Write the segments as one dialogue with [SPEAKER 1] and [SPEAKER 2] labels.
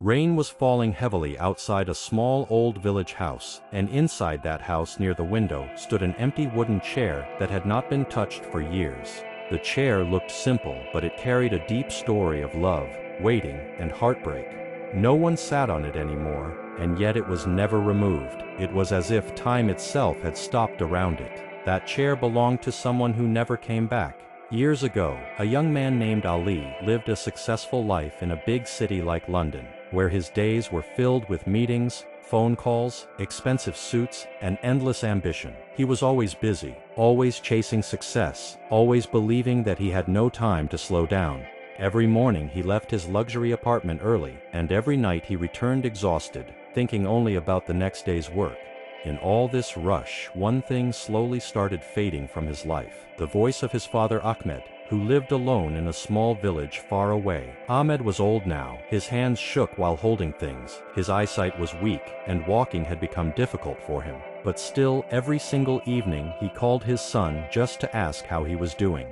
[SPEAKER 1] Rain was falling heavily outside a small old village house, and inside that house near the window stood an empty wooden chair that had not been touched for years. The chair looked simple, but it carried a deep story of love, waiting, and heartbreak. No one sat on it anymore, and yet it was never removed. It was as if time itself had stopped around it. That chair belonged to someone who never came back. Years ago, a young man named Ali lived a successful life in a big city like London, where his days were filled with meetings, phone calls, expensive suits, and endless ambition. He was always busy, always chasing success, always believing that he had no time to slow down. Every morning he left his luxury apartment early, and every night he returned exhausted, thinking only about the next day's work. In all this rush, one thing slowly started fading from his life: the voice of his father Ahmed, who lived alone in a small village far away. Ahmed was old now, his hands shook while holding things, his eyesight was weak, and walking had become difficult for him. But still, every single evening he called his son just to ask how he was doing.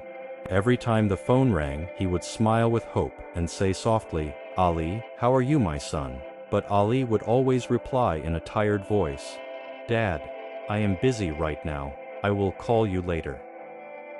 [SPEAKER 1] Every time the phone rang, he would smile with hope and say softly, "Ali, how are you, my son?" But Ali would always reply in a tired voice, "Dad, I am busy right now. I will call you later."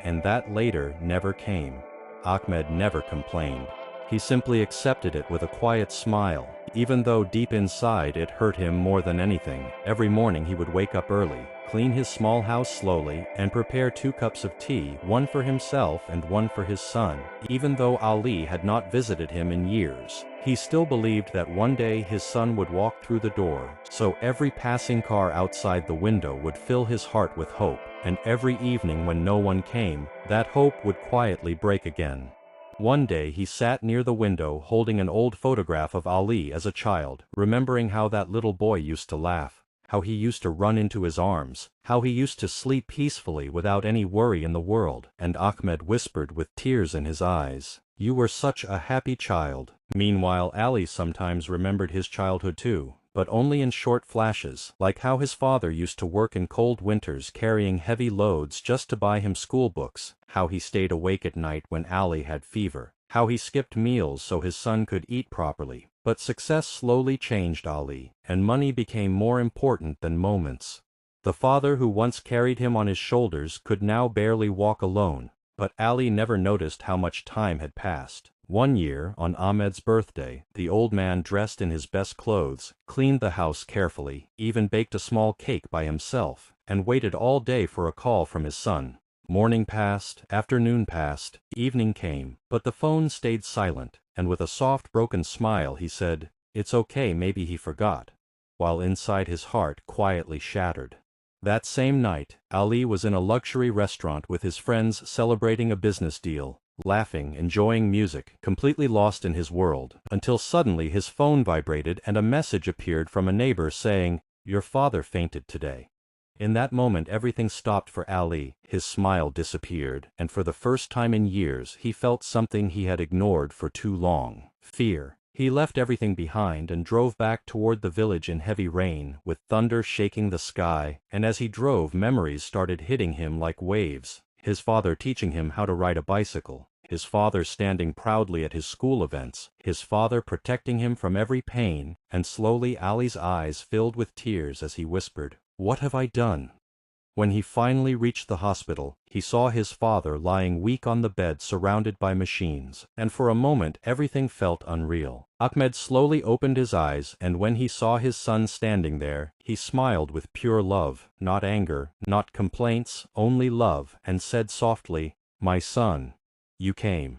[SPEAKER 1] And that later never came. Ahmed never complained. He simply accepted it with a quiet smile, even though deep inside it hurt him more than anything. Every morning he would wake up early, clean his small house slowly, and prepare 2 cups of tea, one for himself and one for his son. Even though Ali had not visited him in years, he still believed that one day his son would walk through the door, so every passing car outside the window would fill his heart with hope, and every evening when no one came, that hope would quietly break again. One day he sat near the window holding an old photograph of Ali as a child, remembering how that little boy used to laugh, how he used to run into his arms, how he used to sleep peacefully without any worry in the world. And Ahmed whispered with tears in his eyes, "You were such a happy child." Meanwhile, Ali sometimes remembered his childhood too, but only in short flashes, like how his father used to work in cold winters carrying heavy loads just to buy him school books, how he stayed awake at night when Ali had fever, how he skipped meals so his son could eat properly. But success slowly changed Ali, and money became more important than moments. The father who once carried him on his shoulders could now barely walk alone, but Ali never noticed how much time had passed. One year, on Ahmed's birthday, the old man dressed in his best clothes, cleaned the house carefully, even baked a small cake by himself, and waited all day for a call from his son. Morning passed, afternoon passed, evening came, but the phone stayed silent, and with a soft broken smile he said, "It's okay, maybe he forgot," while inside his heart quietly shattered. That same night, Ali was in a luxury restaurant with his friends celebrating a business deal, laughing, enjoying music, completely lost in his world, until suddenly his phone vibrated and a message appeared from a neighbor saying, "Your father fainted today." In that moment everything stopped for Ali, his smile disappeared, and for the first time in years he felt something he had ignored for too long: fear. He left everything behind and drove back toward the village in heavy rain, with thunder shaking the sky, and as he drove memories started hitting him like waves. His father teaching him how to ride a bicycle, his father standing proudly at his school events, his father protecting him from every pain, and slowly Ali's eyes filled with tears as he whispered, "What have I done?" When he finally reached the hospital, he saw his father lying weak on the bed surrounded by machines, and for a moment everything felt unreal. Ahmed slowly opened his eyes, and when he saw his son standing there, he smiled with pure love, not anger, not complaints, only love, and said softly, "My son, you came."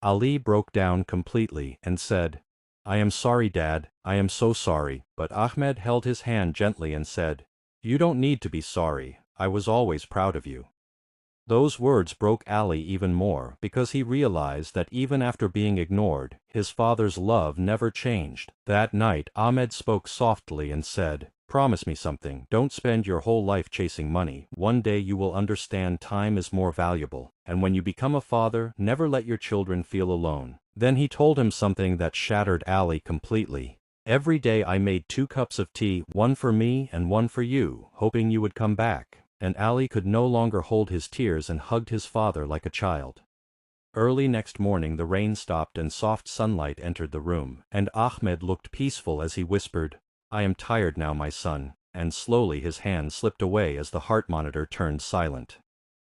[SPEAKER 1] Ali broke down completely and said, "I am sorry, Dad, I am so sorry," but Ahmed held his hand gently and said, "You don't need to be sorry. I was always proud of you." Those words broke Ali even more, because he realized that even after being ignored, his father's love never changed. That night, Ahmed spoke softly and said, "Promise me something. Don't spend your whole life chasing money. One day you will understand time is more valuable. And when you become a father, never let your children feel alone." Then he told him something that shattered Ali completely. "Every day I made 2 cups of tea, one for me and one for you, hoping you would come back." And Ali could no longer hold his tears and hugged his father like a child. Early next morning the rain stopped and soft sunlight entered the room, and Ahmed looked peaceful as he whispered, "I am tired now, my son," and slowly his hand slipped away as the heart monitor turned silent.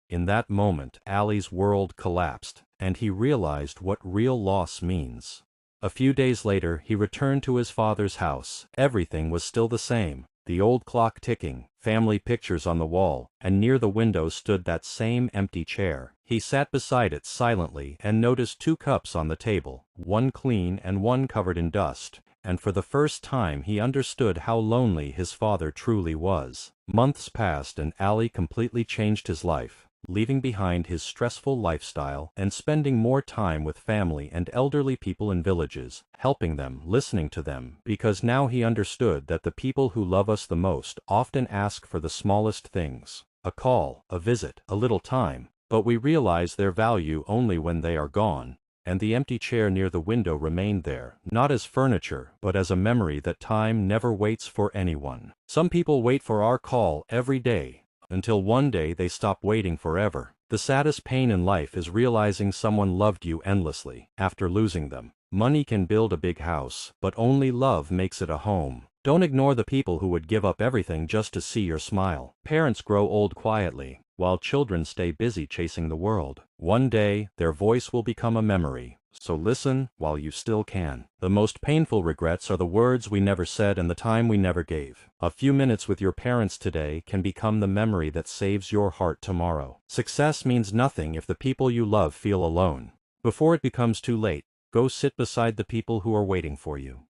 [SPEAKER 1] In that moment, Ali's world collapsed, and he realized what real loss means. A few days later, he returned to his father's house. Everything was still the same. The old clock ticking, family pictures on the wall, and near the window stood that same empty chair. He sat beside it silently and noticed 2 cups on the table, one clean and one covered in dust, and for the first time he understood how lonely his father truly was. Months passed and Ali completely changed his life, leaving behind his stressful lifestyle and spending more time with family and elderly people in villages, helping them, listening to them, because now he understood that the people who love us the most often ask for the smallest things: a call, a visit, a little time, but we realize their value only when they are gone. And the empty chair near the window remained there, not as furniture, but as a memory that time never waits for anyone. Some people wait for our call every day, until one day they stop waiting forever. The saddest pain in life is realizing someone loved you endlessly after losing them. Money can build a big house, but only love makes it a home. Don't ignore the people who would give up everything just to see your smile. Parents grow old quietly, while children stay busy chasing the world. One day, their voice will become a memory, so listen while you still can. The most painful regrets are the words we never said and the time we never gave. A few minutes with your parents today can become the memory that saves your heart tomorrow. Success means nothing if the people you love feel alone. Before it becomes too late, go sit beside the people who are waiting for you.